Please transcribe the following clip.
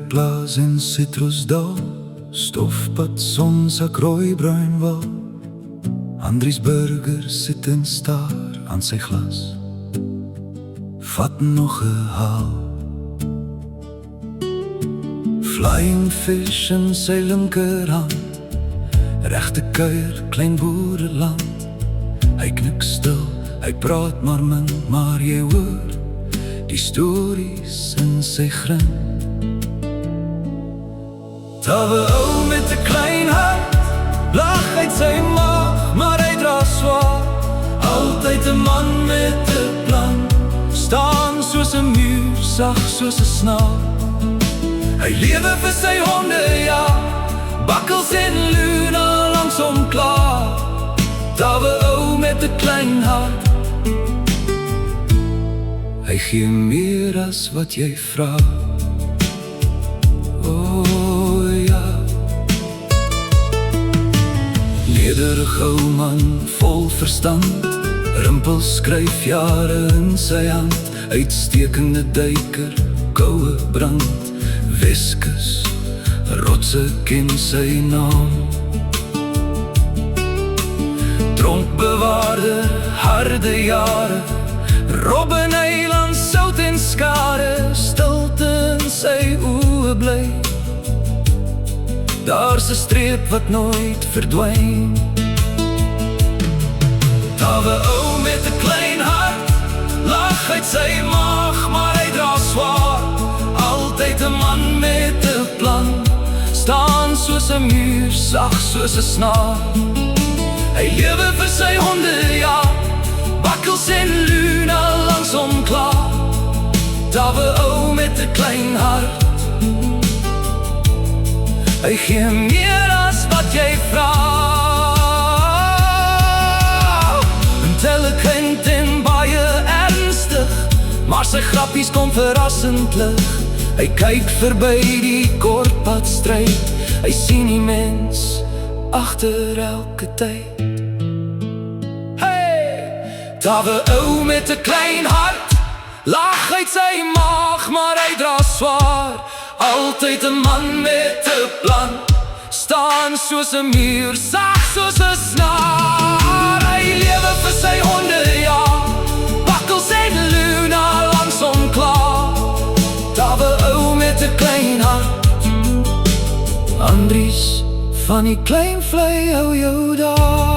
Bergplaas en citrusdal, stofpad, sonsak, rooibruin wal. Andries Burger sit en staar aan sy glas, vat nog 'n haal. Flying fish in sy linkerhand, regte kuier, klein boereland. Hy knik stil, hy praat maar min, maar jy hoor die stories in sy grin. Tawe ou met 'n klein hart, lag uit sy maag, maar hy dra swaar. Altyd 'n man met 'n plan, staan soos 'n muur, sag soos 'n snaar. Hy lewe vir sy honde, ja, bakkels en luna langs hom klaar. Tawe ou met 'n klein hart, hy gee meer as wat jy vra. O ja, nederig ou man vol verstand, rimpels skryf jare in sy hand. Uitstekende duiker, koue brand, Weskus, rotse ken sy naam. Dronkbewaarder, harde jare, Robbeneiland, sout en skare, stilte in sy oë bly. Daar's 'n streep wat nooit verdwyn. Tawe ou met 'n klein hart, lag uit sy maag, maar hy dra swaar. Altyd 'n man met 'n plan, staan soos 'n muur, sag soos 'n snaar. Hy lewe vir sy honde, ja, bakkels en luna langs hom klaar. Tawe ou met 'n klein hart, hy gee meer as wat jy vra. Intelligent en baie ernstig, maar sy grappies kom verrassend lig. Hy kyk verby die kortpadstryd, hy sien die mens agter elke tyd. Tawe ou met 'n klein hart, lag uit sy maag, maar hy dra swaar. Altyd 'n man met 'n plan, staan soos 'n muur, sag soos 'n snaar. Hy lewe vir sy honde, ja, bakkels en luna langs hom klaar. Tawe ou met 'n klein hart, Andries van die klein vlei hou jou daar.